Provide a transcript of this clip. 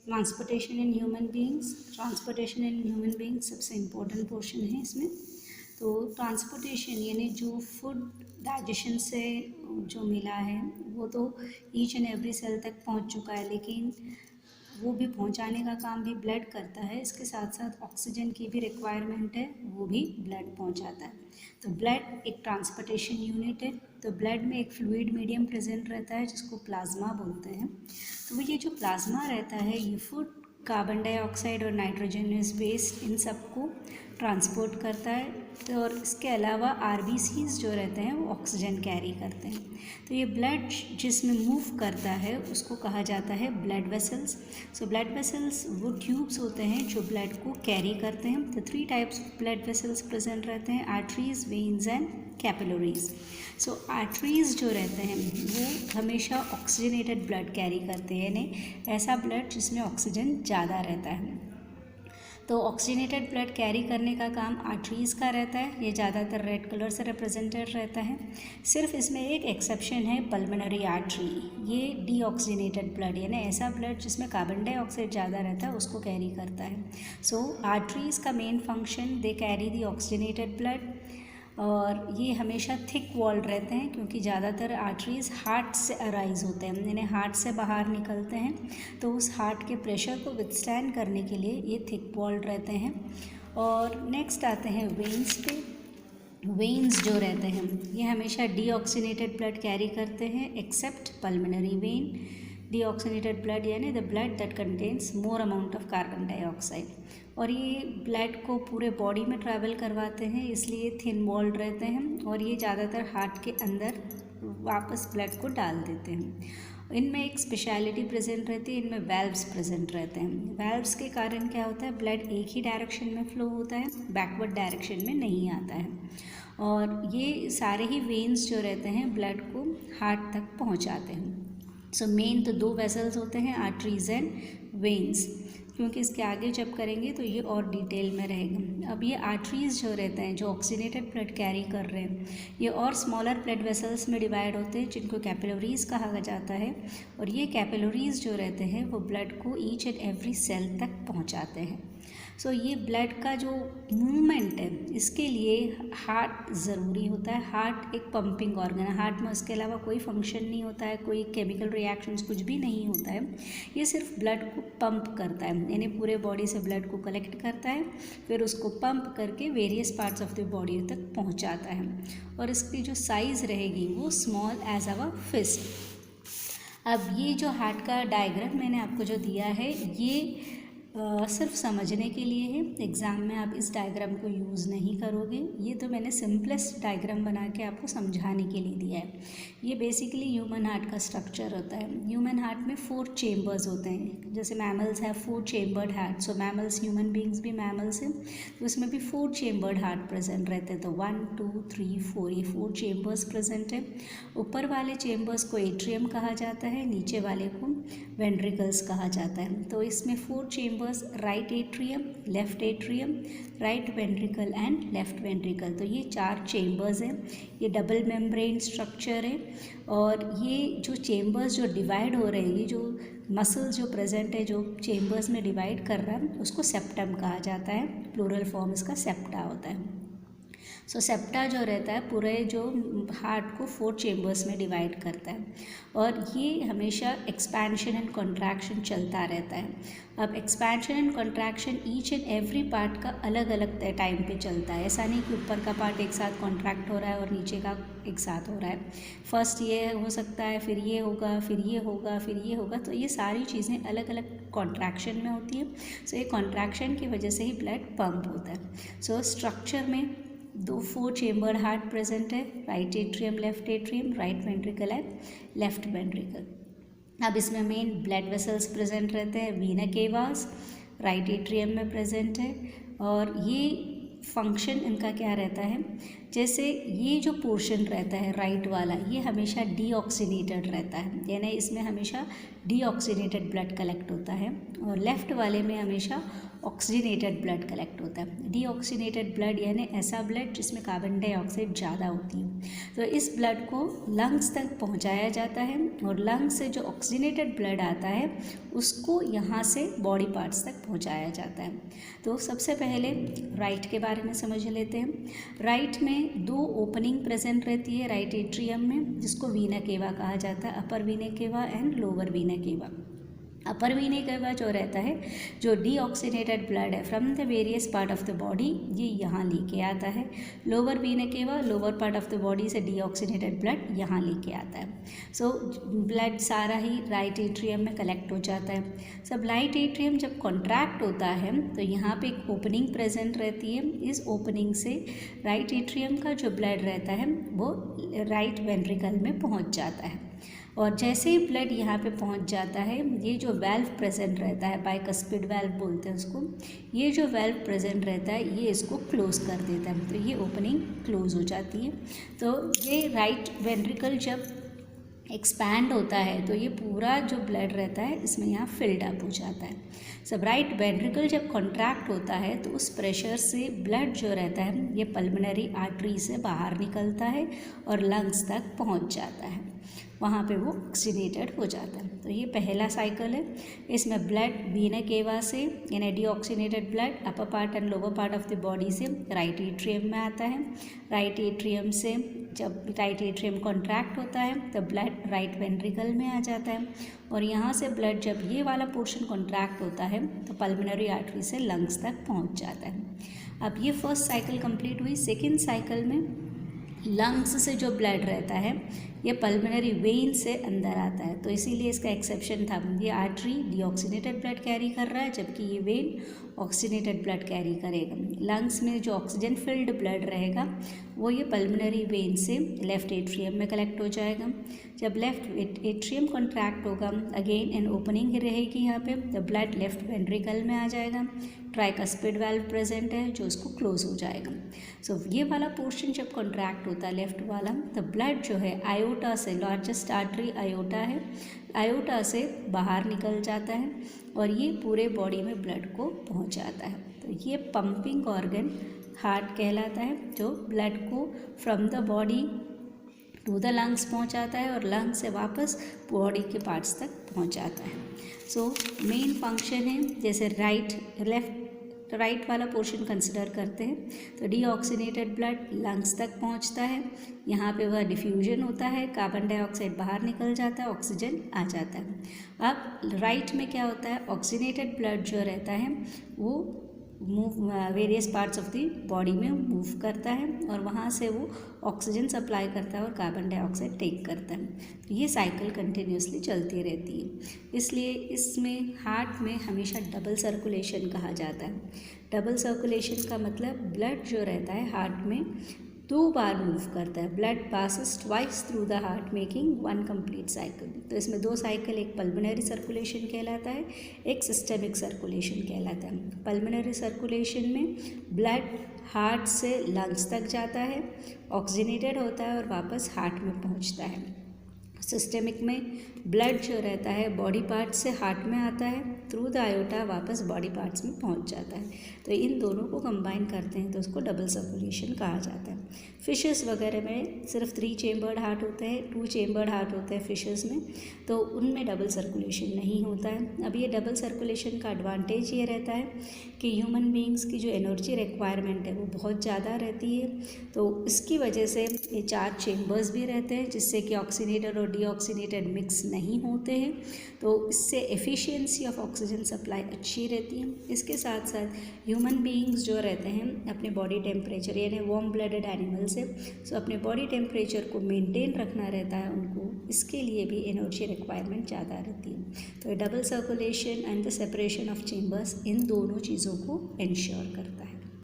Transportation in human beings सबसे important portion है इसमें। तो ट्रांसपोर्टेशन यानी जो फूड डाइजेशन से जो मिला है वो तो ईच एंड एवरी सेल तक पहुंच चुका है, लेकिन वो भी पहुंचाने का काम भी ब्लड करता है। इसके साथ साथ ऑक्सीजन की भी रिक्वायरमेंट है, वो भी ब्लड पहुंचाता है। तो ब्लड एक ट्रांसपोर्टेशन यूनिट है। तो ब्लड में एक फ्लूइड मीडियम प्रेजेंट रहता है जिसको प्लाज्मा बोलते हैं। तो ये जो प्लाज्मा रहता है ये फूड, कार्बन डाइऑक्साइड और नाइट्रोजनस वेस्ट इन सबको ट्रांसपोर्ट करता है। तो और इसके अलावा आरबीसीज जो रहते हैं वो ऑक्सीजन कैरी करते हैं। तो ये ब्लड जिसमें मूव करता है उसको कहा जाता है blood vessels. So blood vessels वो ट्यूब्स होते हैं जो ब्लड को कैरी करते हैं। तो 3 types of blood vessels present रहते हैं, arteries, veins and capillaries. So arteries जो रहते हैं वो हमेशा ऑक्सीजनेटेड ब्लड कैरी करते हैं, यानी ऐसा ब्लड जिसमें ऑक्सीजन ज़्यादा रहता है। तो ऑक्सीजनेटेड ब्लड कैरी करने का काम आर्टरीज़ का रहता है। ये ज़्यादातर रेड कलर से रिप्रेजेंटेड रहता है। सिर्फ इसमें एक एक्सेप्शन है, पल्मोनरी आर्टरी। ये डीऑक्सीजनेटेड ब्लड यानी ऐसा ब्लड जिसमें कार्बन डाइऑक्साइड ज़्यादा रहता है उसको कैरी करता है। सो आर्टरीज़ का main function, they carry the oxygenated blood, और ये हमेशा थिक वॉल्ड रहते हैं क्योंकि ज़्यादातर आर्टरीज़ हार्ट से अराइज होते हैं, यानी हार्ट से बाहर निकलते हैं। तो उस हार्ट के प्रेशर को विथस्टैंड करने के लिए ये थिक वॉल्ड रहते हैं। और नेक्स्ट आते हैं वेन्स पे। वेन्स जो रहते हैं ये हमेशा डीऑक्सीनेटेड ब्लड कैरी करते हैं except pulmonary vein. Deoxygenated blood यानी the blood that contains more amount of carbon dioxide. और ये ब्लड को पूरे बॉडी में ट्रैवल करवाते हैं, इसलिए थिन वॉल्ड रहते हैं और ये ज़्यादातर हार्ट के अंदर वापस ब्लड को डाल देते हैं। इनमें एक स्पेशलिटी प्रेजेंट रहती है, इनमें वेल्व्स प्रेजेंट रहते हैं। वेल्व्स के कारण क्या होता है, ब्लड एक ही डायरेक्शन में फ्लो होता है, बैकवर्ड डायरेक्शन में नहीं आता है। और ये सारे ही वेन्स जो रहते हैं ब्लड को हार्ट तक पहुंचाते हैं। सो मेन तो 2 वेसल्स होते हैं, आर्टरीज एंड वेन्स, क्योंकि इसके आगे जब करेंगे तो ये और डिटेल में रहेगा। अब ये आर्टरीज़ जो रहते हैं जो ऑक्सीजनेटेड ब्लड कैरी कर रहे हैं ये और स्मॉलर ब्लड वेसल्स में डिवाइड होते हैं जिनको कैपिलरीज़ कहा जाता है। और ये कैपिलरीज़ जो रहते हैं वो ब्लड को ईच एंड एवरी सेल तक पहुंचाते हैं। सो ये ब्लड का जो मूवमेंट है इसके लिए हार्ट ज़रूरी होता है। हार्ट एक पंपिंग ऑर्गन है, हार्ट में उसके अलावा कोई फंक्शन नहीं होता है, कोई केमिकल रिएक्शंस कुछ भी नहीं होता है। ये सिर्फ ब्लड को पंप करता है, यानी पूरे बॉडी से ब्लड को कलेक्ट करता है, फिर उसको पंप करके various parts of the body तक पहुंचाता है। और इसकी जो साइज़ रहेगी वो स्मॉल एज अ फिस्ट। अब ये जो हार्ट का डायग्राम मैंने आपको जो दिया है ये सिर्फ समझने के लिए है, एग्ज़ाम में आप इस डायग्राम को यूज़ नहीं करोगे। ये तो मैंने सिंपलेस्ट डायग्राम बना के आपको समझाने के लिए दिया है। ये बेसिकली ह्यूमन हार्ट का स्ट्रक्चर होता है। ह्यूमन हार्ट में 4 चेम्बर्स होते हैं, जैसे मैमल्स है 4 चेम्बर्ड हार्ट। सो मैमल्स, ह्यूमन बींग्स भी मैमल्स हैं, तो उसमें भी 4 चेम्बर्ड हार्ट प्रेजेंट रहते हैं। तो 1 2 3 4 ये 4 चेम्बर्स प्रेजेंट है। ऊपर वाले चेम्बर्स को एट्रियम कहा जाता है, नीचे वाले को वेंट्रिकल्स कहा जाता है। तो इसमें 4 chambers, right atrium, left atrium, right ventricle and left ventricle. तो ये 4 चेम्बर्स हैं। ये डबल मेम्ब्रेन स्ट्रक्चर है। और ये जो चेम्बर्स जो डिवाइड हो रहे हैं, ये जो मसल्स जो प्रेजेंट है जो चेम्बर्स में डिवाइड कर रहा है उसको सेप्टम कहा जाता है। प्लूरल फॉर्म इसका सेप्टा होता है। सो सेप्टा जो रहता है पूरे जो हार्ट को 4 चेम्बर्स में डिवाइड करता है और ये हमेशा एक्सपेंशन एंड कॉन्ट्रैक्शन चलता रहता है। अब expansion and contraction each and every part का अलग अलग टाइम पे चलता है। ऐसा नहीं कि ऊपर का पार्ट एक साथ कॉन्ट्रैक्ट हो रहा है और नीचे का एक साथ हो रहा है। फर्स्ट ये हो सकता है, फिर ये होगा, फिर ये होगा, फिर ये होगा। तो ये सारी चीज़ें अलग अलग कॉन्ट्रैक्शन में होती है। सो ये कॉन्ट्रैक्शन की वजह से ही ब्लड पंप होता है। सो स्ट्रक्चर में 4 चेम्बर्ड हार्ट प्रेजेंट है, right atrium, left atrium, right ventricle and left ventricle. अब इसमें मेन ब्लड वेसल्स प्रेजेंट रहते हैं, वीना केवास राइट एट्रियम में प्रेजेंट है। और ये फंक्शन इनका क्या रहता है, जैसे ये जो पोर्शन रहता है राइट वाला, ये हमेशा डीऑक्सीनेटेड रहता है, यानी इसमें हमेशा डीऑक्सीनेटेड ब्लड कलेक्ट होता है, और लेफ़्ट वाले में हमेशा ऑक्सीजनेटेड ब्लड कलेक्ट होता है। डीऑक्सीनेटेड ब्लड यानी ऐसा ब्लड जिसमें कार्बन डाइऑक्साइड ज़्यादा होती है। तो इस ब्लड को लंग्स तक पहुंचाया जाता है, और लंग्स से जो ऑक्सीजनेटेड ब्लड आता है उसको यहाँ से बॉडी पार्ट्स तक पहुंचाया जाता है। तो सबसे पहले राइट के बारे में समझ लेते हैं। राइट में 2 ओपनिंग प्रेजेंट रहती है राइट एट्रियम में, जिसको वीना केवा कहा जाता है, अपर वीना केवा एंड लोअर वीना केवा। अपर वीना केवा जो रहता है, जो डीऑक्सीनेटेड ब्लड है from the various part of the body, ये यहाँ लेके आता है। लोअर वीना केवा lower part of the body से डीऑक्सीनेटेड ब्लड यहाँ लेके आता है। सो ब्लड सारा ही राइट एट्रियम में कलेक्ट हो जाता है। सब राइट एट्रियम जब कॉन्ट्रैक्ट होता है तो यहाँ पे एक ओपनिंग प्रेजेंट रहती है। इस ओपनिंग से राइट एट्रियम का जो ब्लड रहता है वो राइट वेंट्रिकल में पहुँच जाता है, और जैसे ही ब्लड यहाँ पे पहुँच जाता है, ये जो वेल्व प्रेजेंट रहता है, बाइकस्पिड वेल्व बोलते हैं उसको, ये जो वेल्व प्रेजेंट रहता है ये इसको क्लोज कर देता है, तो ये ओपनिंग क्लोज हो जाती है। तो ये राइट वेंट्रिकल जब एक्सपैंड होता है तो ये पूरा जो ब्लड रहता है इसमें यहाँ फिल्ड अप हो जाता है। सब राइट वेंट्रिकल जब कॉन्ट्रैक्ट होता है तो उस प्रेशर से ब्लड जो रहता है ये पल्मोनरी आर्टरी से बाहर निकलता है और लंग्स तक पहुँच जाता है, वहाँ पे वो ऑक्सीनेटेड हो जाता है। तो ये पहला साइकिल है। इसमें ब्लड वीना केवा से यानी deoxygenated blood upper part and lower part of the body से राइट एट्रियम में आता है। राइट एट्रियम से जब राइट एट्रियम कॉन्ट्रैक्ट होता है तो ब्लड राइट वेंट्रिकल में आ जाता है, और यहाँ से ब्लड जब ये वाला पोर्शन कॉन्ट्रैक्ट होता है तो पल्मोनरी आर्टरी से लंग्स तक पहुँच जाता है। अब ये फर्स्ट साइकिल कंप्लीट हुई। सेकेंड साइकिल में लंग्स से जो ब्लड रहता है ये पल्मोनरी वेन से अंदर आता है, तो इसीलिए इसका एक्सेप्शन था। ये आर्टरी डीऑक्सीनेटेड ब्लड कैरी कर रहा है जबकि ये वेन ऑक्सीनेटेड ब्लड कैरी करेगा। लंग्स में जो ऑक्सीजन फिल्ड ब्लड रहेगा वो ये पल्मोनरी वेन से लेफ़्ट एट्रियम में कलेक्ट हो जाएगा। जब लेफ़्ट एट्रियम कॉन्ट्रैक्ट होगा, अगेन एन ओपनिंग रहेगी यहाँ पे, तो ब्लड लेफ़्ट वेंट्रिकल में आ जाएगा। ट्राइकस्पिड वाल्व प्रेजेंट है जो उसको क्लोज हो जाएगा। सो ये वाला पोर्शन जब कॉन्ट्रैक्ट होता है लेफ़्ट वाला, तो ब्लड जो है आयोटा से, लार्जेस्ट आर्टरी आयोटा है, आयोटा से बाहर निकल जाता है और ये पूरे बॉडी में ब्लड को पहुंचाता है। तो ये पंपिंग ऑर्गन हार्ट कहलाता है, जो ब्लड को from the body to the lungs पहुंचाता है और लंग्स से वापस बॉडी के पार्ट्स तक पहुंचाता है। सो मेन फंक्शन है, जैसे राइट वाला पोर्शन कंसिडर करते हैं तो डीऑक्सीनेटेड ब्लड लंग्स तक पहुंचता है, यहाँ पे वह डिफ्यूजन होता है, कार्बन डाइऑक्साइड बाहर निकल जाता है, ऑक्सीजन आ जाता है। अब राइट में क्या होता है, ऑक्सीनेटेड ब्लड जो रहता है वो move various parts of the body में मूव करता है और वहाँ से वो ऑक्सीजन सप्लाई करता है और कार्बन डाइऑक्साइड टेक करता है। तो ये साइकिल कंटिन्यूसली चलती रहती है, इसलिए इसमें हार्ट में हमेशा डबल सर्कुलेशन कहा जाता है। डबल सर्कुलेशन का मतलब ब्लड जो रहता है हार्ट में 2 बार मूव करता है। Blood passes twice through the heart making 1 complete cycle. तो इसमें 2 साइकिल, एक पल्मोनरी सर्कुलेशन कहलाता है, एक सिस्टमिक सर्कुलेशन कहलाता है। पल्मोनरी सर्कुलेशन में ब्लड हार्ट से लंग्स तक जाता है, ऑक्सीजनेटेड होता है और वापस हार्ट में पहुंचता है। सिस्टमिक में ब्लड जो रहता है बॉडी पार्ट्स से हार्ट में आता है, थ्रू द आयोटा वापस बॉडी पार्ट्स में पहुंच जाता है। तो इन दोनों को कंबाइन करते हैं तो उसको डबल सर्कुलेशन कहा जाता है। फिशेस वगैरह में सिर्फ 3 चेम्बर्ड हार्ट होते हैं, 2 चेम्बर्ड हार्ट होते हैं फिशेस में, तो उनमें डबल सर्कुलेशन नहीं होता है। अब ये डबल सर्कुलेशन का एडवांटेज ये रहता है कि ह्यूमन बींग्स की जो एनर्जी रिक्वायरमेंट है वो बहुत ज़्यादा रहती है, तो इसकी वजह से ये 4 चेम्बर्स भी रहते हैं जिससे कि ऑक्सीनेटेड और डीऑक्सीनेटेड मिक्स नहीं होते हैं, तो इससे एफिशिएंसी ऑफ ऑक्सीजन सप्लाई अच्छी रहती है। इसके साथ साथ ह्यूमन बीइंग्स जो रहते हैं अपने बॉडी टेम्परेचर, यानी वार्म ब्लडेड एनिमल्स है, सो अपने बॉडी टेम्परेचर को मेंटेन रखना रहता है उनको, इसके लिए भी एनर्जी रिक्वायरमेंट ज़्यादा रहती है। तो double circulation and the separation of chambers in दोनों चीज़ों को इंश्योर करता है।